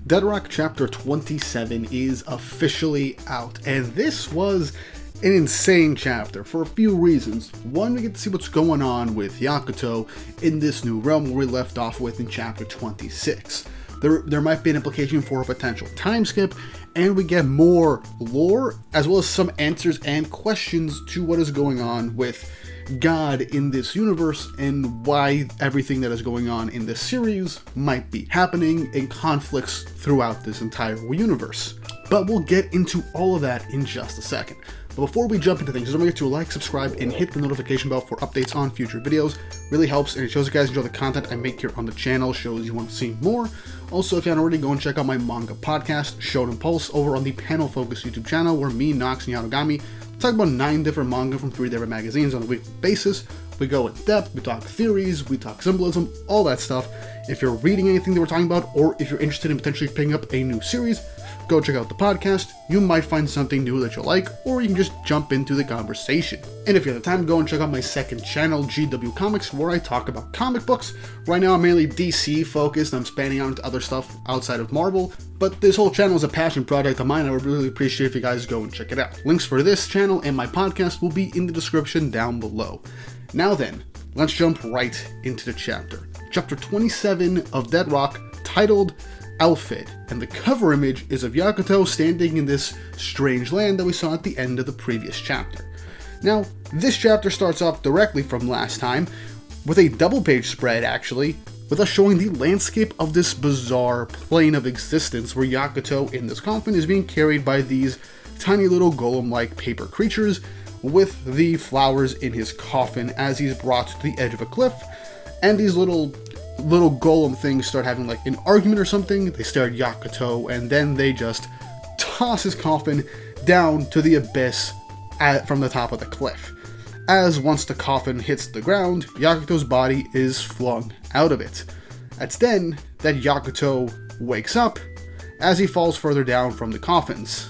Dead Rock Chapter 27 is officially out, and this was an insane chapter for a few reasons. One, we get to see what's going on with Yakuto in this new realm where we left off with in Chapter 26. There might be an implication for a potential time skip, and we get more lore, as well as some answers and questions to what is going on with God in this universe and why everything that is going on in this series might be happening in conflicts throughout this entire universe. But we'll get into all of that in just a second. But before we jump into things, don't forget to like, subscribe, and hit the notification bell for updates on future videos. Really helps, and it shows you guys enjoy the content I make here on the channel, shows you want to see more. Also, if you haven't already, go and check out my manga podcast, Shonen Pulse, over on the Panel Focus YouTube channel, where me, Nox, and Yanogami talk about 9 different manga from 3 different magazines on a weekly basis. We go in depth, we talk theories, we talk symbolism, all that stuff. If you're reading anything that we're talking about, or if you're interested in potentially picking up a new series, go check out the podcast. You might find something new that you'll like, or you can just jump into the conversation. And if you have the time, go and check out my second channel, GW Comics, where I talk about comic books. Right now I'm mainly DC focused, I'm spanning out into other stuff outside of Marvel, but this whole channel is a passion project of mine. I would really appreciate if you guys go and check it out. Links for this channel and my podcast will be in the description down below. Now then, let's jump right into the chapter. Chapter 27 of Dead Rock, titled Outfit, and the cover image is of Yakuto standing in this strange land that we saw at the end of the previous chapter. Now, this chapter starts off directly from last time, with a double-page spread actually, with us showing the landscape of this bizarre plane of existence where Yakuto in this coffin is being carried by these tiny little golem-like paper creatures with the flowers in his coffin as he's brought to the edge of a cliff, and these little golem things start having like an argument or something. They stare at Yakuto, and then they just toss his coffin down to the abyss from the top of the cliff. As once the coffin hits the ground, Yakuto's body is flung out of it. It's then that Yakuto wakes up as he falls further down from the coffins.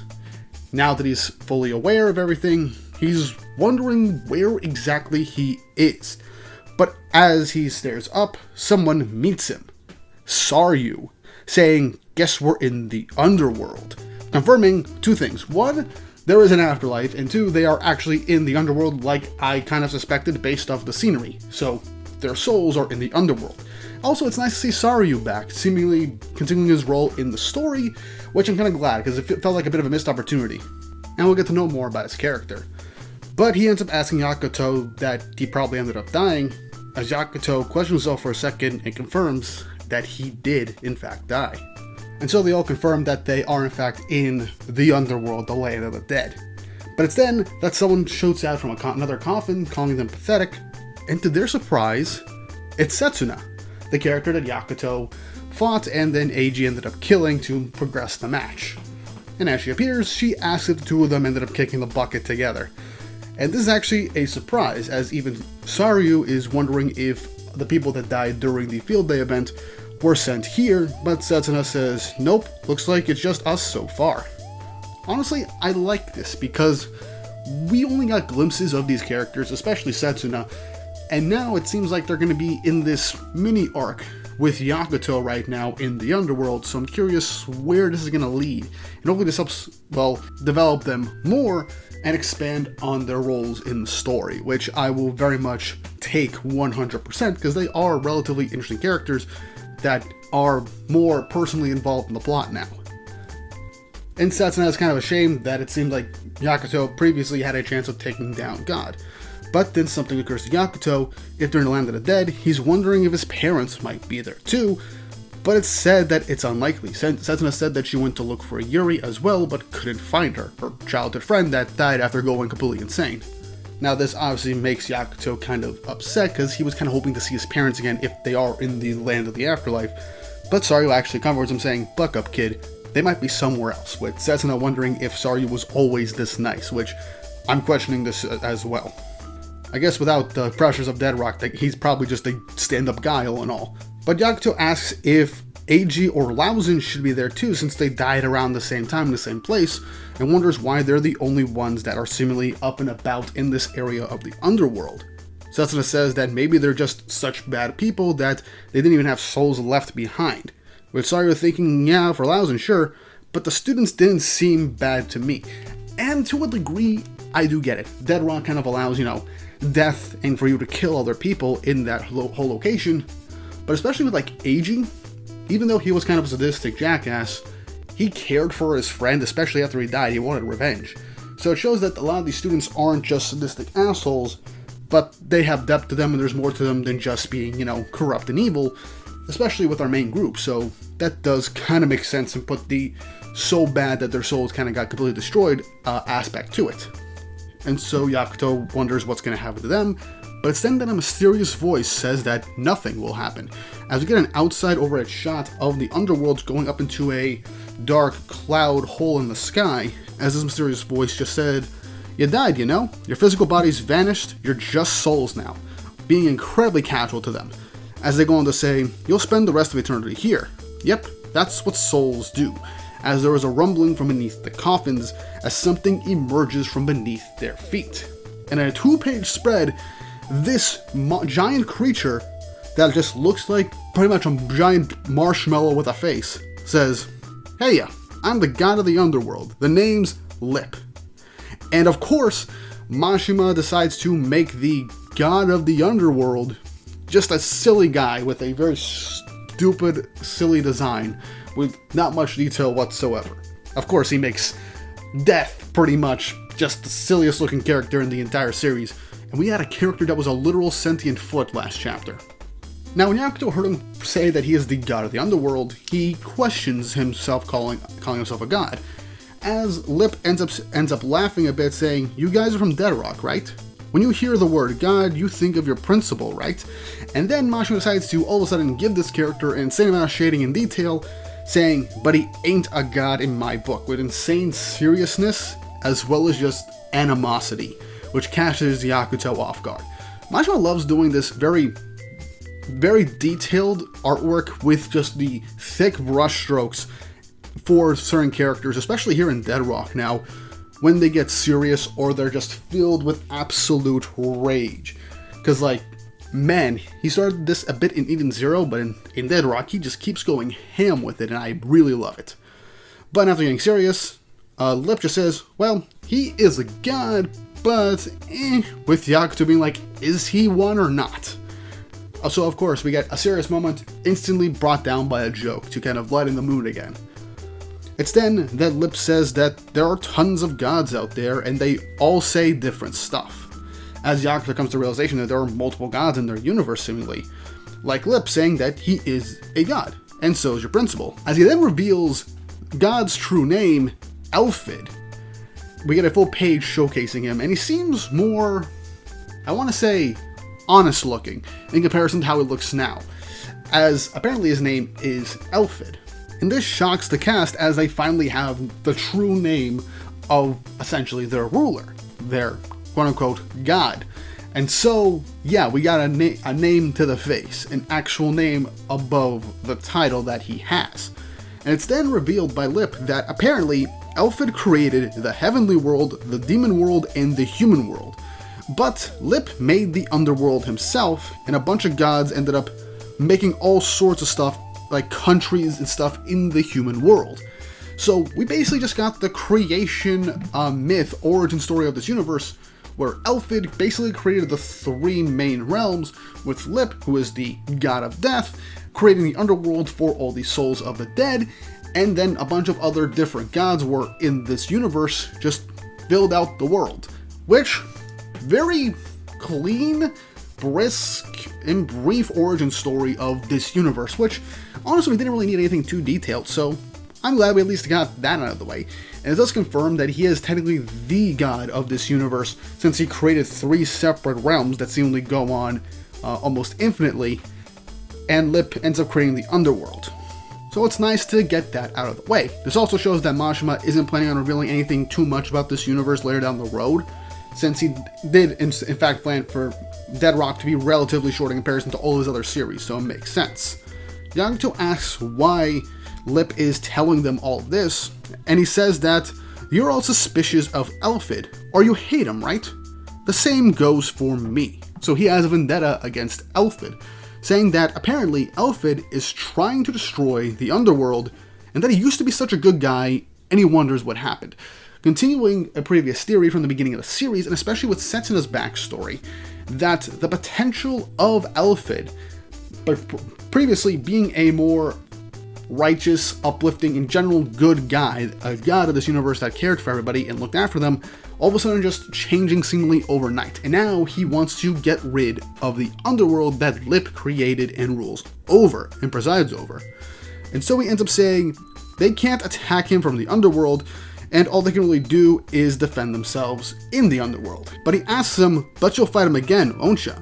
Now that he's fully aware of everything, he's wondering where exactly he is. But as he stares up, someone meets him, Saryu, saying, "Guess we're in the Underworld," confirming 2 things. 1, there is an afterlife, and 2, they are actually in the Underworld like I kind of suspected based off the scenery, so their souls are in the Underworld. Also, it's nice to see Saryu back, seemingly continuing his role in the story, which I'm kind of glad, because it felt like a bit of a missed opportunity. And we'll get to know more about his character. But he ends up asking Yakuto that he probably ended up dying, as Yakuto questions himself for a second and confirms that he did in fact die. And so they all confirm that they are in fact in the Underworld, the land of the dead. But it's then that someone shoots out from another coffin, calling them pathetic, and to their surprise, it's Setsuna, the character that Yakuto fought and then Eiji ended up killing to progress the match. And as she appears, she asks if the 2 of them ended up kicking the bucket together. And this is actually a surprise, as even Saryu is wondering if the people that died during the field day event were sent here, but Setsuna says, nope, looks like it's just us so far. Honestly, I like this because we only got glimpses of these characters, especially Setsuna, and now it seems like they're going to be in this mini arc with Yakuto right now in the Underworld, so I'm curious where this is going to lead, and hopefully this helps, well, develop them more and expand on their roles in the story, which I will very much take 100% because they are relatively interesting characters that are more personally involved in the plot now. And Setsuna is kind of ashamed that it seemed like Yakuto previously had a chance of taking down God. But then something occurs to Yakuto. If they're in the land of the dead, he's wondering if his parents might be there too, but it's said that it's unlikely. Setsuna said that she went to look for Yuri as well, but couldn't find her childhood friend that died after going completely insane. Now this obviously makes Yakuto kind of upset, because he was kind of hoping to see his parents again if they are in the land of the afterlife, but Saryu actually comforts him saying, "Buck up, kid, they might be somewhere else," with Setsuna wondering if Saryu was always this nice, which I'm questioning this as well. I guess without the pressures of Dead Rock, he's probably just a stand-up guy all in all. But Yakuto asks if Eiji or Lauzen should be there too, since they died around the same time in the same place, and wonders why they're the only ones that are seemingly up and about in this area of the Underworld. Setsuna says that maybe they're just such bad people that they didn't even have souls left behind. Which, sorry, you're thinking, yeah, for Lausen, sure, but the students didn't seem bad to me. And to a degree, I do get it. Dead Rock kind of allows, death and for you to kill other people in that whole location. But especially with, aging, even though he was kind of a sadistic jackass, he cared for his friend, especially after he died. He wanted revenge. So it shows that a lot of these students aren't just sadistic assholes, but they have depth to them, and there's more to them than just being, corrupt and evil, especially with our main group. So that does kind of make sense and put the so bad that their souls kind of got completely destroyed aspect to it. And so Yakuto wonders what's going to happen to them, but it's then that a mysterious voice says that nothing will happen, as we get an outside overhead shot of the underworld going up into a dark cloud hole in the sky, as this mysterious voice just said, "You died, your physical bodies vanished, you're just souls now," being incredibly casual to them, as they go on to say, "You'll spend the rest of eternity here." Yep, that's what souls do, as there is a rumbling from beneath the coffins as something emerges from beneath their feet. And in a 2-page spread, this giant creature that just looks like pretty much a giant marshmallow with a face says, "Hey, I'm the god of the underworld. The name's Lip." And of course, Mashima decides to make the god of the underworld just a silly guy with a very stupid, silly design with not much detail whatsoever. Of course, he makes Death pretty much just the silliest looking character in the entire series, and we had a character that was a literal sentient foot last chapter. Now, when Yakuto heard him say that he is the god of the underworld, he questions himself calling himself a god, as Lip ends up laughing a bit, saying, "You guys are from Dead Rock, right? When you hear the word god, you think of your principal, right?" And then Mashima decides to all of a sudden give this character an insane amount of shading and detail, saying, "But he ain't a god in my book," with insane seriousness as well as just animosity, which catches Yakuto off guard. Mashima loves doing this very, very detailed artwork with just the thick brush strokes for certain characters, especially here in Dead Rock now, when they get serious or they're just filled with absolute rage. Because, man, he started this a bit in Eden Zero, but in Dead Rock, he just keeps going ham with it, and I really love it. But after getting serious, Lip just says, well, he is a god, but with Yakuto being like, is he one or not? So, of course, we get a serious moment instantly brought down by a joke to kind of lighten the mood again. It's then that Lip says that there are tons of gods out there, and they all say different stuff, as Yakuto comes to the realization that there are multiple gods in their universe seemingly, like Lip saying that he is a god, and so is your principal. As he then reveals God's true name, Elfid, we get a full page showcasing him, and he seems more, I want to say, honest looking in comparison to how he looks now, as apparently his name is Elfid. And this shocks the cast as they finally have the true name of essentially their ruler, their quote-unquote god. And so, yeah, we got a name to the face, an actual name above the title that he has. And it's then revealed by Lip that apparently Elfid created the heavenly world, the demon world, and the human world. But Lip made the underworld himself, and a bunch of gods ended up making all sorts of stuff, like countries and stuff in the human world. So we basically just got the creation myth, origin story of this universe, where Elfid basically created the 3 main realms, with Lip, who is the god of death, creating the underworld for all the souls of the dead, and then a bunch of other different gods were in this universe, just filled out the world. Which, very clean, brisk, and brief origin story of this universe, which honestly we didn't really need anything too detailed, so I'm glad we at least got that out of the way. And it does confirm that he is technically the god of this universe, since he created 3 separate realms that seemingly go on almost infinitely, and Lip ends up creating the underworld. So it's nice to get that out of the way. This also shows that Mashima isn't planning on revealing anything too much about this universe later down the road, since he did in fact plan for Dead Rock to be relatively short in comparison to all his other series, so it makes sense. Yakuto asks why Lip is telling them all this, and he says that you're all suspicious of Elfid, or you hate him, right? The same goes for me. So he has a vendetta against Elfid, saying that apparently Elfid is trying to destroy the Underworld, and that he used to be such a good guy, and he wonders what happened. Continuing a previous theory from the beginning of the series, and especially with Setsuna's backstory, that the potential of Elfid, but previously being a more righteous, uplifting, in general good guy, a god of this universe that cared for everybody and looked after them, all of a sudden just changing seemingly overnight. And now he wants to get rid of the Underworld that Lip created and rules over and presides over. And so he ends up saying they can't attack him from the Underworld, and all they can really do is defend themselves in the Underworld. But he asks him, but you'll fight him again, won't ya?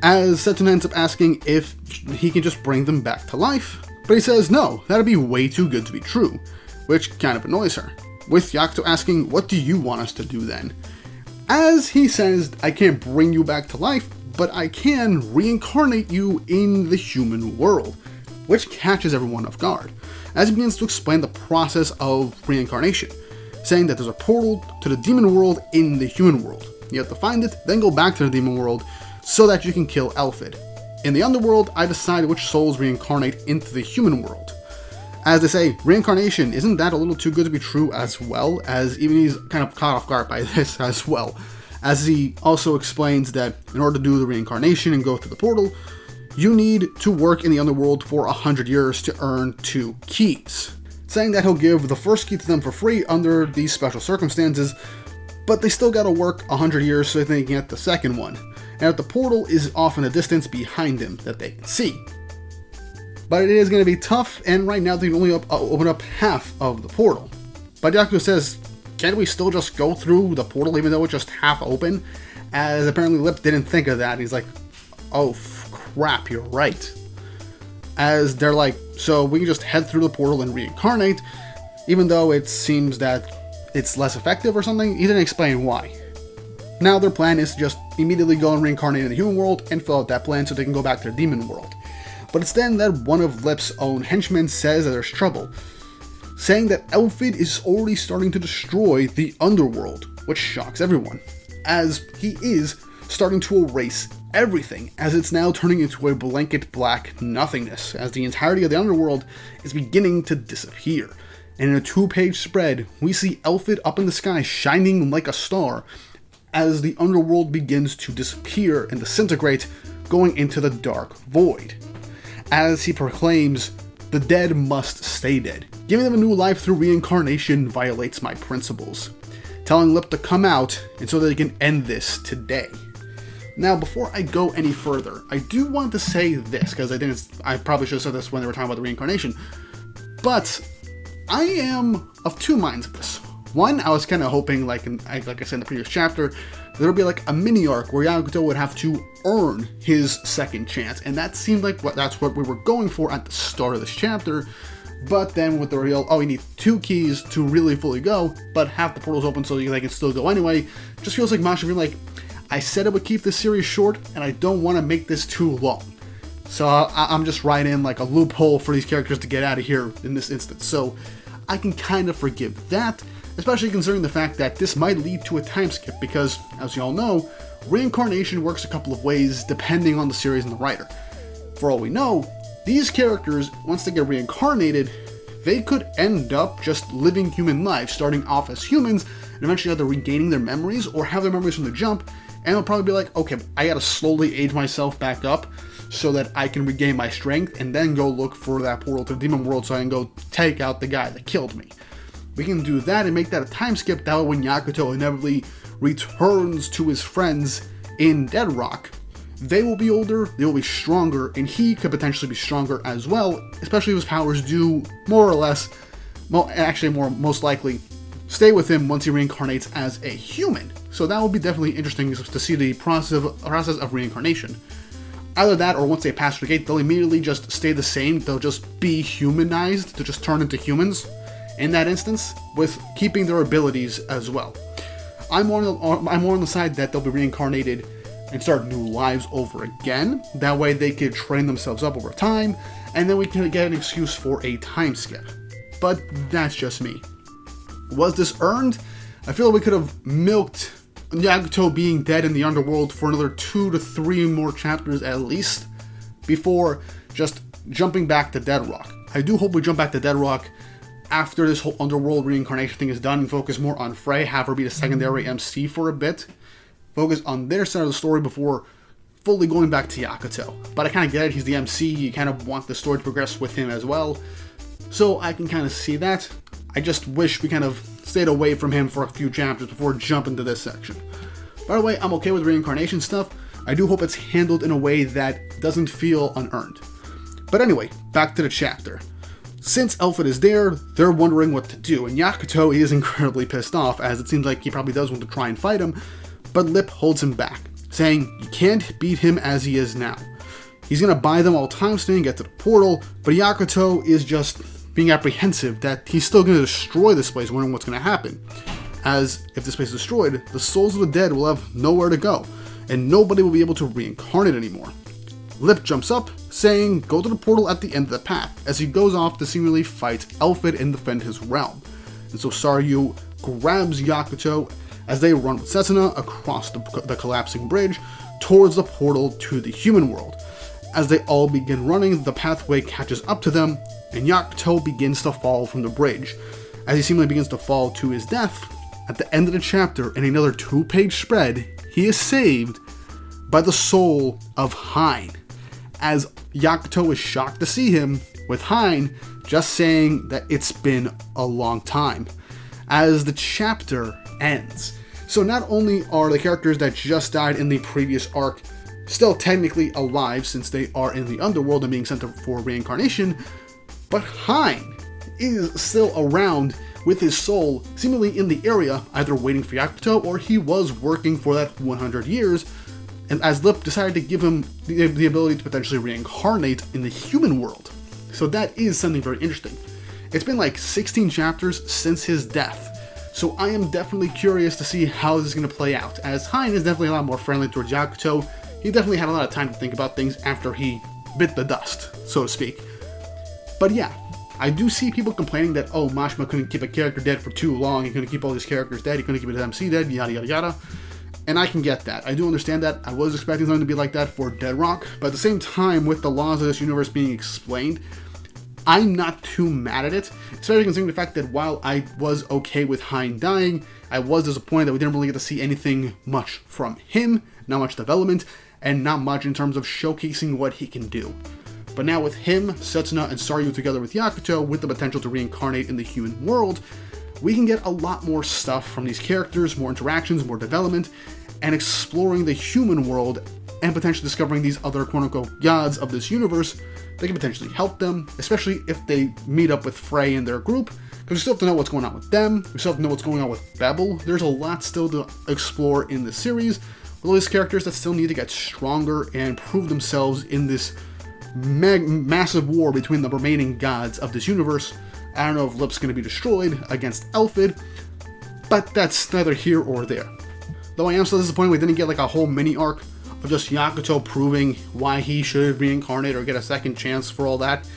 As Setsuna ends up asking if he can just bring them back to life. But he says no, that'd be way too good to be true, which kind of annoys her, with Yakuto asking, what do you want us to do then? As he says, I can't bring you back to life, but I can reincarnate you in the human world, which catches everyone off guard, as he begins to explain the process of reincarnation, saying that there's a portal to the demon world in the human world. You have to find it, then go back to the demon world, so that you can kill Elfid. In the Underworld, I decide which souls reincarnate into the human world. As they say, reincarnation, isn't that a little too good to be true as well? As even he's kind of caught off guard by this as well. As he also explains that in order to do the reincarnation and go through the portal, you need to work in the Underworld for 100 years to earn 2 keys. Saying that he'll give the first key to them for free under these special circumstances, but they still gotta work 100 years so they can get the second one. And that the portal is off in the distance behind him that they can see. But it is going to be tough, and right now they can only open up half of the portal. But Yakuto says, can't we still just go through the portal even though it's just half open? As apparently Lip didn't think of that. He's like, oh crap, you're right. As they're like, so we can just head through the portal and reincarnate, even though it seems that it's less effective or something. He didn't explain why. Now their plan is to just immediately go and reincarnate in the human world and fill out that plan so they can go back to the demon world. But it's then that one of Lip's own henchmen says that there's trouble, saying that Elfid is already starting to destroy the Underworld, which shocks everyone, as he is starting to erase everything, as it's now turning into a blanket black nothingness, as the entirety of the Underworld is beginning to disappear. And in a 2-page spread, we see Elfid up in the sky shining like a star, as the Underworld begins to disappear and disintegrate, going into the dark void. As he proclaims, the dead must stay dead. Giving them a new life through reincarnation violates my principles. Telling Lip to come out, and so that they can end this today. Now, before I go any further, I do want to say this, because I probably should have said this when they were talking about the reincarnation, but I am of 2 minds of this. One, I was kind of hoping, like I said in the previous chapter, there would be like a mini arc where Yakuto would have to earn his second chance, and that seemed like that's what we were going for at the start of this chapter. But then with the reveal, oh, you need 2 keys to really fully go, but half the portal's open so they can still go anyway, just feels like Masha being like, I said I would keep this series short, and I don't want to make this too long. So I'm just right in like a loophole for these characters to get out of here in this instance. So I can kind of forgive that, especially considering the fact that this might lead to a time skip because, as you all know, reincarnation works a couple of ways depending on the series and the writer. For all we know, these characters, once they get reincarnated, they could end up just living human lives, starting off as humans, and eventually either regaining their memories or have their memories from the jump, and they'll probably be like, okay, I gotta slowly age myself back up so that I can regain my strength and then go look for that portal to the demon world so I can go take out the guy that killed me. We can do that and make that a time skip. That way when Yakuto inevitably returns to his friends in Dead Rock, they will be older, they will be stronger, and he could potentially be stronger as well, especially if his powers do more or less, most likely, stay with him once he reincarnates as a human. So that will be definitely interesting to see the process of reincarnation. Either that, or once they pass the gate, they'll immediately just stay the same, they'll just be humanized to just turn into humans. In that instance, with keeping their abilities as well. I'm more on the side that they'll be reincarnated and start new lives over again. That way they could train themselves up over time, and then we can get an excuse for a time skip. But that's just me. Was this earned? I feel like we could have milked Yakuto being dead in the Underworld for another 2 to 3 more chapters at least. before just jumping back to Dead Rock. I do hope we jump back to Dead Rock after this whole Underworld reincarnation thing is done and focus more on Frey, have her be the secondary MC for a bit. Focus on their side of the story before fully going back to Yakuto. But I kind of get it, he's the MC, you kind of want the story to progress with him as well. So I can kind of see that. I just wish we kind of stayed away from him for a few chapters before jumping to this section. By the way, I'm okay with reincarnation stuff. I do hope it's handled in a way that doesn't feel unearned. But anyway, back to the chapter. Since Alfred is there, they're wondering what to do, and Yakuto is incredibly pissed off, as it seems like he probably does want to try and fight him, but Lip holds him back, saying you can't beat him as he is now. He's gonna buy them all time stone and get to the portal, but Yakuto is just being apprehensive that he's still gonna destroy this place, wondering what's gonna happen. As if this place is destroyed, the souls of the dead will have nowhere to go, and nobody will be able to reincarnate anymore. Lip jumps up, saying go to the portal at the end of the path, as he goes off to seemingly fight Alfred and defend his realm. And so Saryu grabs Yakuto as they run with Setsuna across the collapsing bridge towards the portal to the human world. As they all begin running, the pathway catches up to them, and Yakuto begins to fall from the bridge. As he seemingly begins to fall to his death, at the end of the chapter, in another 2-page spread, he is saved by the soul of Hein. As Yakuto is shocked to see him, with Hein just saying that it's been a long time. As the chapter ends. So not only are the characters that just died in the previous arc still technically alive since they are in the underworld and being sent for reincarnation, but Hein is still around with his soul seemingly in the area, either waiting for Yakuto or he was working for that 100 years, and as Lip decided to give him the ability to potentially reincarnate in the human world. So that is something very interesting. It's been like 16 chapters since his death, so I am definitely curious to see how this is going to play out, as Hein is definitely a lot more friendly towards Yakuto. He definitely had a lot of time to think about things after he bit the dust, so to speak. But yeah, I do see people complaining that, oh, Mashima couldn't keep a character dead for too long, he couldn't keep all these characters dead, he couldn't keep his MC dead, yada yada yada. And I can get that. I do understand that. I was expecting something to be like that for Dead Rock, but at the same time, with the laws of this universe being explained, I'm not too mad at it, especially considering the fact that while I was okay with Hein dying, I was disappointed that we didn't really get to see anything much from him, not much development, and not much in terms of showcasing what he can do. But now with him, Setsuna, and Saryu together with Yakuto, with the potential to reincarnate in the human world, we can get a lot more stuff from these characters, more interactions, more development, and exploring the human world and potentially discovering these other quote-unquote gods of this universe that can potentially help them, especially if they meet up with Frey and their group, because we still have to know what's going on with them, we still have to know what's going on with Bebel. There's a lot still to explore in the series, with all these characters that still need to get stronger and prove themselves in this massive war between the remaining gods of this universe. I don't know if Lip's going to be destroyed against Alfred, but that's neither here or there. Though I am still disappointed we didn't get like a whole mini arc of just Yakuto proving why he should reincarnate or get a second chance for all that.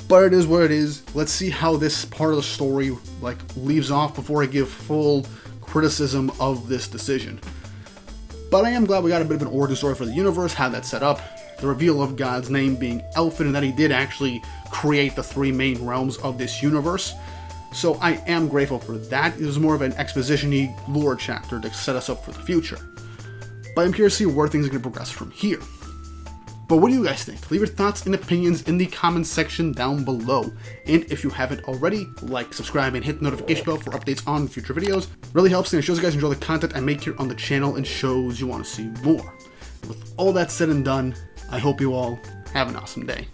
But it is what it is. Let's see how this part of the story like leaves off before I give full criticism of this decision. But I am glad we got a bit of an origin story for the universe, how that's set up, the reveal of God's name being Alfred, and that he did actually create the 3 main realms of this universe. So I am grateful for that. It was more of an exposition-y lore chapter to set us up for the future. But I'm curious to see where things are going to progress from here. But what do you guys think? Leave your thoughts and opinions in the comments section down below. And if you haven't already, like, subscribe, and hit the notification bell for updates on future videos. It really helps, and it shows you guys enjoy the content I make here on the channel and shows you want to see more. With all that said and done, I hope you all have an awesome day.